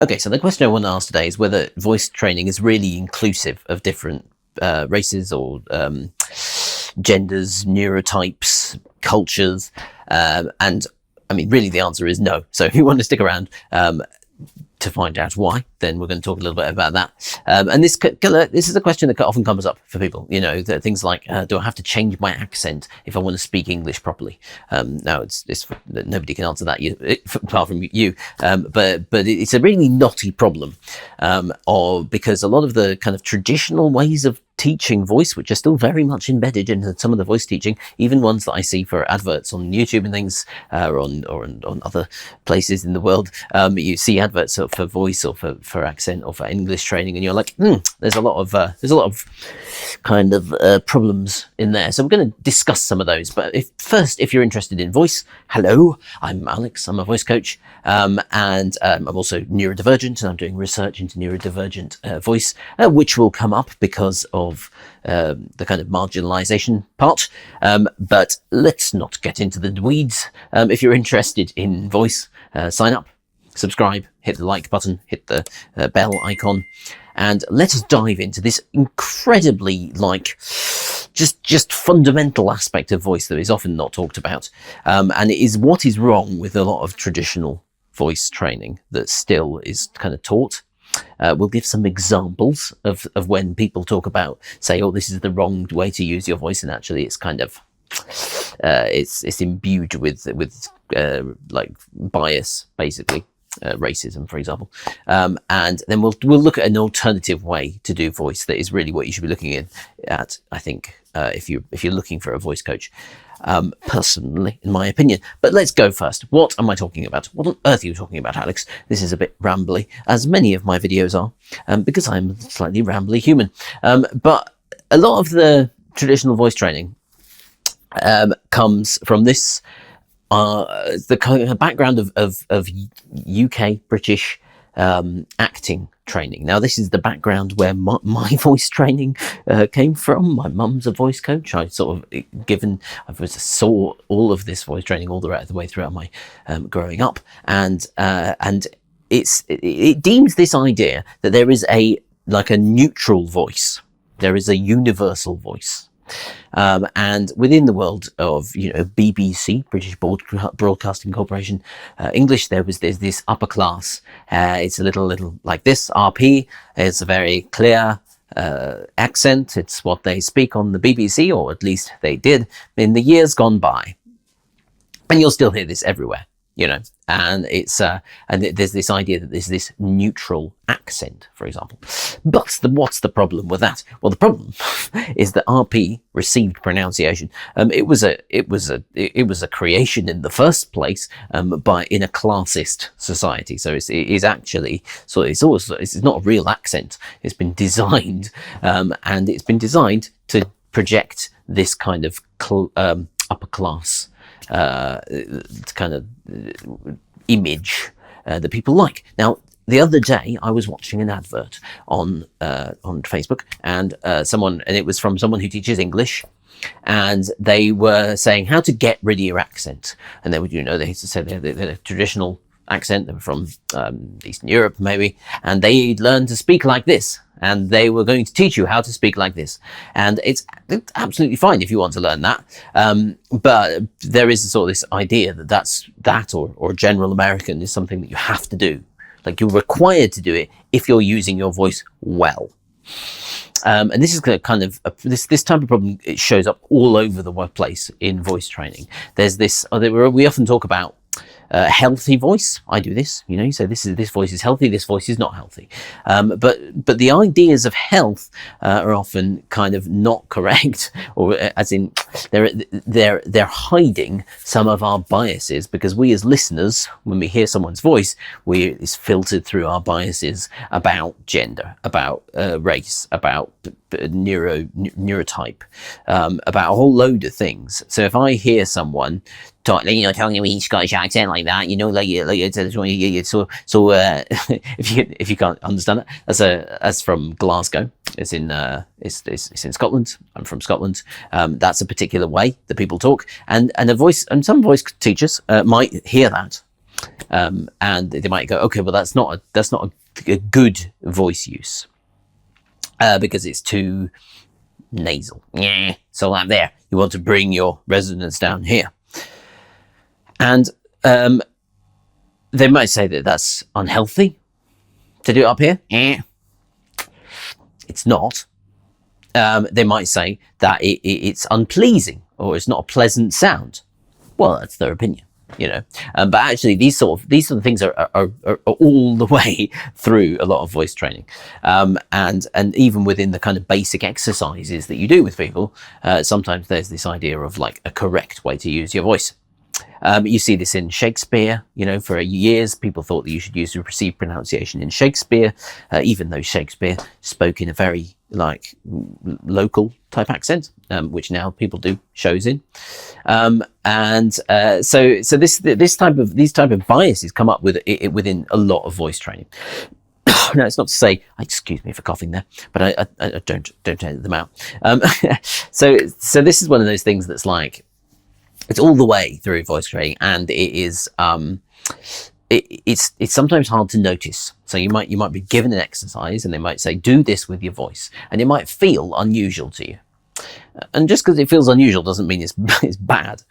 Okay, so the question I want to ask today is whether voice training is really inclusive of different races or genders, neurotypes, cultures, and I mean, really the answer is no. So if you want to stick around to find out why, then we're going to talk a little bit about that. And this is a question that often comes up for people. You know, things like, do I have to change my accent if I want to speak English properly? Now, it's nobody can answer that apart from you. But it's a really knotty problem, because a lot of the kind of traditional ways of teaching voice, which are still very much embedded in some of the voice teaching, even ones that I see for adverts on YouTube and things, or on other places in the world. You see adverts for voice or for accent or for English training, and you're like, there's a lot of kind of problems in there. So we're going to discuss some of those. But if you're interested in voice, hello, I'm Alex. I'm a voice coach, and I'm also neurodivergent, and I'm doing research into neurodivergent voice, which will come up because of the kind of marginalization part. But let's not get into the weeds. If you're interested in voice, sign up, subscribe, hit the like button, hit the bell icon, and let us dive into this incredibly just fundamental aspect of voice that is often not talked about. And it is what is wrong with a lot of traditional voice training that still is kind of taught. We'll give some examples of when people talk about, say, oh, this is the wrong way to use your voice, and actually it's kind of it's imbued with like bias, basically, racism, for example. And then we'll look at an alternative way to do voice that is really what you should be looking at, I think, if you're looking for a voice coach. Personally, in my opinion. But let's go first. What am I talking about? What on earth are you talking about, Alex? This is a bit rambly, as many of my videos are, because I'm a slightly rambly human. But a lot of the traditional voice training comes from this, the kind of background of UK, British acting training. Now, this is the background where my voice training came from. My mum's a voice coach. I saw all of this voice training all the way throughout my growing up, and it deems this idea that there is a neutral voice, there is a universal voice. And within the world of, BBC, British Broadcasting Corporation, English, there's this upper class. It's a little like this. RP is a very clear accent. It's what they speak on the BBC, or at least they did in the years gone by. And you'll still hear this everywhere. And it's and there's this idea that there's this neutral accent, for example. But what's the problem with that? Well, the problem is that RP received pronunciation. It was a creation in the first place in a classist society. So it's actually it's not a real accent. It's been designed, and it's been designed to project this kind of upper class kind of image that people like. Now, the other day I was watching an advert on Facebook, and it was from someone who teaches English, and they were saying how to get rid of your accent. And they would, they used to say they had a traditional accent. They were from Eastern Europe, maybe, and they learned to speak like this. And they were going to teach you how to speak like this. And it's absolutely fine if you want to learn that. But there is sort of this idea that or general American is something that you have to do. Like, you're required to do it if you're using your voice well. And this is kind of this type of problem. It shows up all over the workplace in voice training. There's this. We often talk about healthy voice. I do this. You say this voice is healthy. This voice is not healthy. But the ideas of health are often kind of not correct, or as in they're hiding some of our biases, because we as listeners, when we hear someone's voice, it's filtered through our biases about gender, about race, about neurotype, about a whole load of things. So if I hear someone telling you in Scottish accent like that, so if you can't understand it, as from Glasgow, it's in Scotland. I'm from Scotland. That's a particular way that people talk, and some voice teachers might hear that And they might go, okay, well, that's not a good voice use because it's too nasal. Yeah, so I'm there. You want to bring your resonance down here, and they might say that that's unhealthy to do it up here. Yeah, it's not. They might say that it's unpleasing or it's not a pleasant sound. Well, that's their opinion, but actually these sort of things are all the way through a lot of voice training, and even within the kind of basic exercises that you do with people, sometimes there's this idea of like a correct way to use your voice. You see this in Shakespeare. For years people thought that you should use the received pronunciation in Shakespeare, even though Shakespeare spoke in a very like local type accent, which now people do shows in, so these type of biases come up with it within a lot of voice training. Now, it's not to say, excuse me for coughing there, but I don't edit them out. So this is one of those things that's like, it's all the way through voice training, and it is it's sometimes hard to notice. So you might be given an exercise and they might say, do this with your voice, and it might feel unusual to you. And just because it feels unusual doesn't mean it's bad.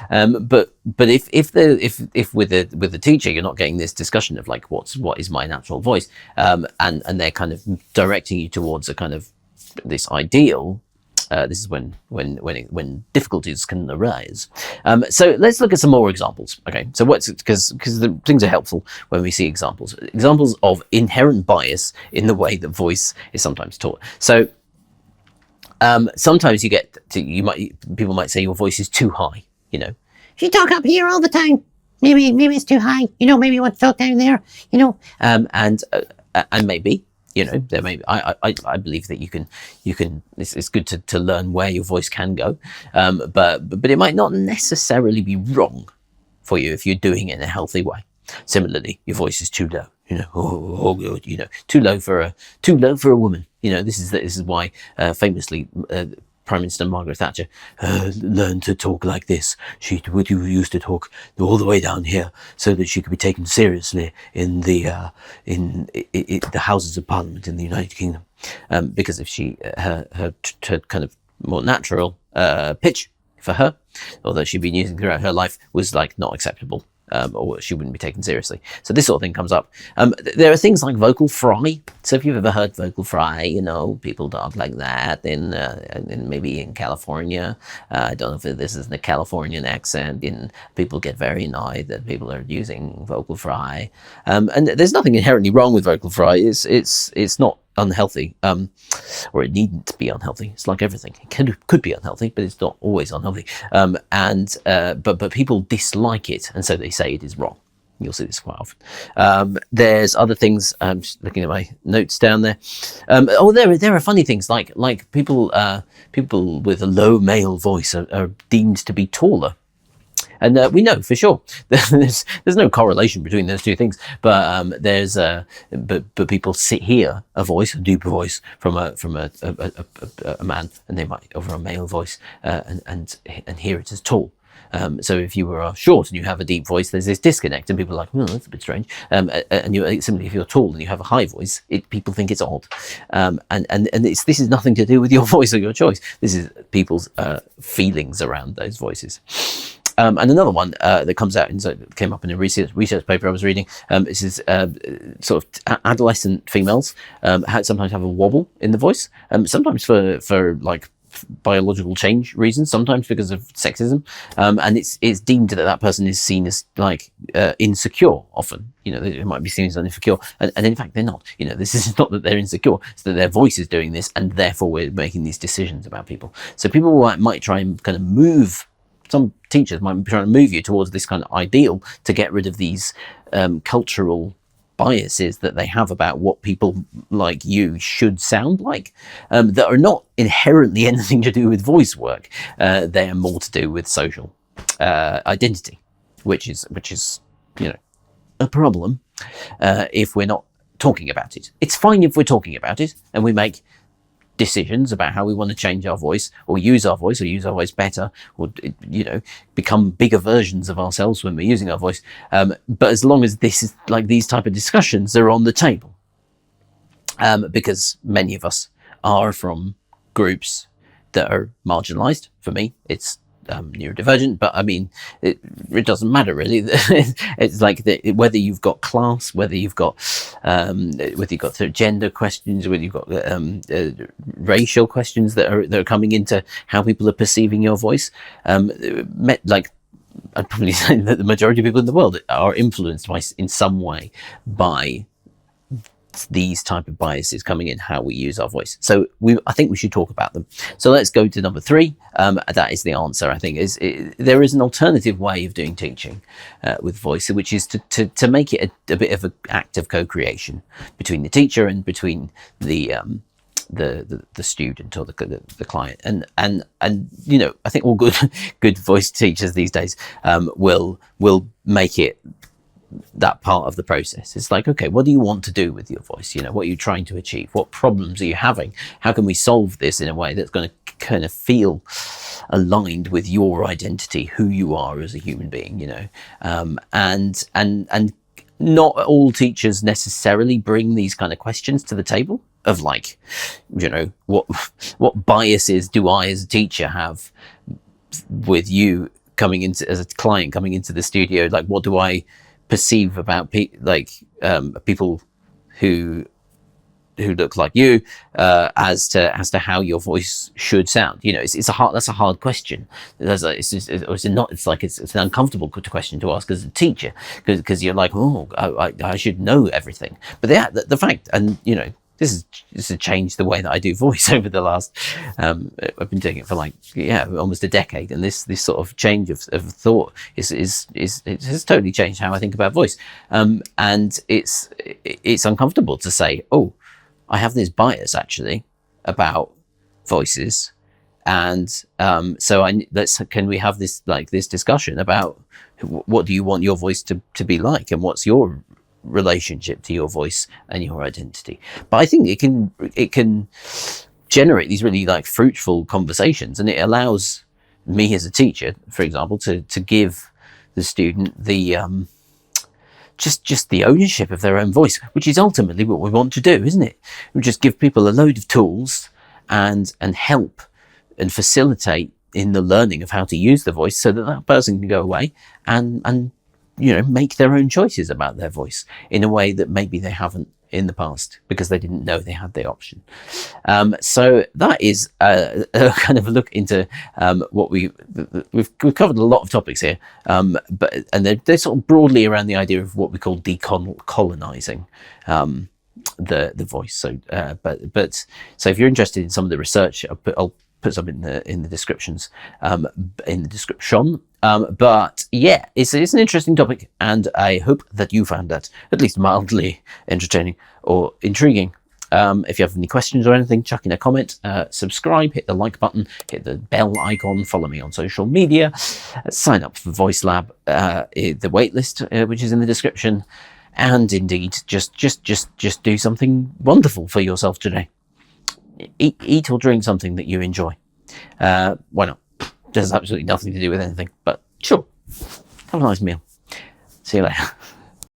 But if with the teacher you're not getting this discussion of like what is my natural voice, and they're kind of directing you towards a kind of this ideal. This is when difficulties can arise. So let's look at some more examples. Okay, so because the things are helpful when we see examples of inherent bias in the way that voice is sometimes taught. So sometimes people might say your voice is too high. You talk up here all the time. Maybe it's too high. Maybe you want to talk down there. And maybe. There may be, I believe that you can. It's good to learn where your voice can go, but it might not necessarily be wrong for you if you're doing it in a healthy way. Similarly, your voice is too low. Too low for a woman. This is why famously Prime Minister Margaret Thatcher learned to talk like this. She used to talk all the way down here so that she could be taken seriously in the Houses of Parliament in the United Kingdom. Because if her kind of more natural pitch for her, although she'd been using throughout her life, was like not acceptable. Or she wouldn't be taken seriously. So this sort of thing comes up. There are things like vocal fry. So if you've ever heard vocal fry, people talk like that. And maybe in California, I don't know if this is a Californian accent. And people get very annoyed that people are using vocal fry. And there's nothing inherently wrong with vocal fry. It's not unhealthy, or it needn't be unhealthy. It's like everything; it could be unhealthy, but it's not always unhealthy. But people dislike it, and so they say it is wrong. You'll see this quite often. There's other things. I'm just looking at my notes down there. There are funny things like people with a low male voice are deemed to be taller. And we know for sure there's no correlation between those two things, but but people hear a voice, a deep voice from a man, and they might over a male voice, and hear it as tall. So if you were short and you have a deep voice, there's this disconnect, and people are like, "Oh, that's a bit strange." And simply, if you're tall and you have a high voice, people think it's odd. This is nothing to do with your voice or your choice. This is people's feelings around those voices. And another one that comes out, came up in a research paper I was reading. This is sort of adolescent females sometimes have a wobble in the voice. Sometimes for like biological change reasons, sometimes because of sexism, and it's deemed that person is seen as like insecure. Often, they might be seen as insecure, and in fact they're not. This is not that they're insecure; it's that their voice is doing this, and therefore we're making these decisions about people. So people might try and kind of move. Some teachers might be trying to move you towards this kind of ideal to get rid of these cultural biases that they have about what people like you should sound like, that are not inherently anything to do with voice work. They are more to do with social identity, which is a problem if we're not talking about it. It's fine if we're talking about it and we make decisions about how we want to change our voice or use our voice better, or, you know, become bigger versions of ourselves when we're using our voice. But as long as this is like these type of discussions are on the table, because many of us are from groups that are marginalized. For me, it's neurodivergent, but I mean, it doesn't matter really. It's like whether you've got class, whether you've got sort of gender questions, whether you've got racial questions that are coming into how people are perceiving your voice. Like, I'd probably say that the majority of people in the world are influenced in some way by these type of biases coming in how we use our voice. So I think we should talk about them. So let's go to number 3. That is the answer, I think, there is an alternative way of doing teaching with voice, which is to make it a bit of an act of co-creation between the teacher and between the student or the client. And you know, I think all good voice teachers these days will make it that part of the process. It's like, okay, what do you want to do with your voice? You know, what are you trying to achieve? What problems are you having? How can we solve this in a way that's going to kind of feel aligned with your identity, who you are as a human being, you know? And not all teachers necessarily bring these kind of questions to the table of, like, you know, what biases do I as a teacher have with you coming into, as a client coming into the studio? Like, what do I perceive about people who look like you, as to how your voice should sound? You know, that's a hard question. It's an uncomfortable question to ask as a teacher, because you're like, oh, I should know everything. But the fact, and you know, this has changed the way that I do voice over the last, I've been doing it for almost a decade, and this sort of change of thought it has totally changed how I think about voice. And it's uncomfortable to say, oh, I have this bias actually about voices, and can we have this discussion about what do you want your voice to be like, and what's your relationship to your voice and your identity? But I think it can generate these really fruitful conversations, and it allows me as a teacher, for example, to give the student the just the ownership of their own voice, which is ultimately what we want to do, isn't it? We just give people a load of tools and help and facilitate in the learning of how to use the voice, so that person can go away and you know, make their own choices about their voice in a way that maybe they haven't in the past because they didn't know they had the option. So that is a kind of a look into what we've covered a lot of topics here, but they're sort of broadly around the idea of what we call decolonizing the voice. So so if you're interested in some of the research, I'll put some in the descriptions, in the description. But yeah, it's an interesting topic, and I hope that you found that at least mildly entertaining or intriguing. If you have any questions or anything, chuck in a comment, subscribe, hit the like button, hit the bell icon, follow me on social media, sign up for Voice Lab, the waitlist, which is in the description, and indeed, just do something wonderful for yourself today. Eat or drink something that you enjoy. Why not? There's absolutely nothing to do with anything, but sure. Have a nice meal. See you later.